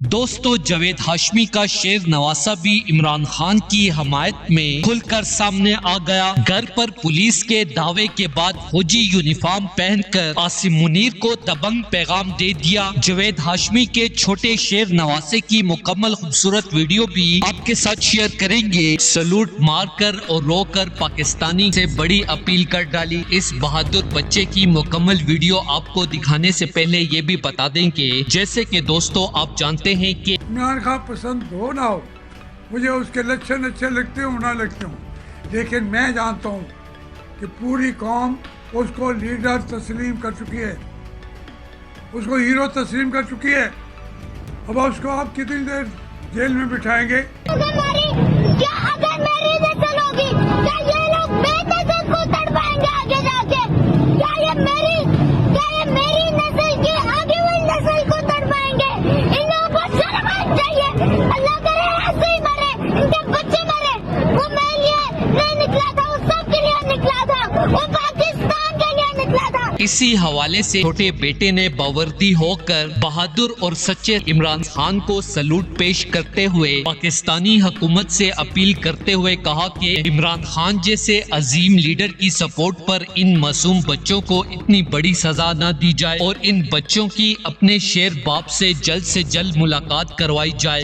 दोस्तों, जावेद हाशमी का शेर नवासा भी इमरान खान की हमायत में खुलकर सामने आ गया। घर पर पुलिस के दावे के बाद फौजी यूनिफॉर्म पहनकर आसिम मुनीर को दबंग पैगाम दे दिया। जावेद हाशमी के छोटे शेर नवासे की मुकम्मल खूबसूरत वीडियो भी आपके साथ शेयर करेंगे। सलूट मारकर और रोकर पाकिस्तानी से बड़ी अपील कर डाली। इस बहादुर बच्चे की मुकम्मल वीडियो आपको दिखाने से पहले ये भी बता दें कि जैसे कि दोस्तों आप जानते हैं कि इमरान खान पसंद हो ना हो, मुझे उसके लक्षण अच्छे लगते हो ना लगते हो, लेकिन मैं जानता हूँ कि पूरी कौम उसको लीडर तस्लीम कर चुकी है, उसको हीरो तस्लीम कर चुकी है। अब उसको आप कितनी देर जेल में बिठाएंगे? इसी हवाले से छोटे बेटे ने बावर्दी होकर बहादुर और सच्चे इमरान खान को सलूट पेश करते हुए पाकिस्तानी हुकूमत से अपील करते हुए कहा कि इमरान खान जैसे अजीम लीडर की सपोर्ट पर इन मासूम बच्चों को इतनी बड़ी सजा न दी जाए और इन बच्चों की अपने शेर बाप से जल्द मुलाकात करवाई जाए।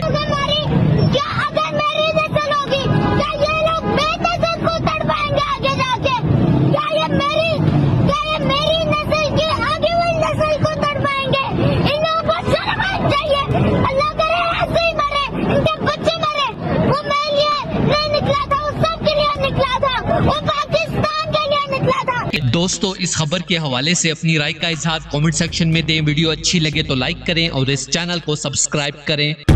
दोस्तों, इस खबर के हवाले से अपनी राय का इजहार कमेंट सेक्शन में दें। वीडियो अच्छी लगे तो लाइक करें और इस चैनल को सब्सक्राइब करें।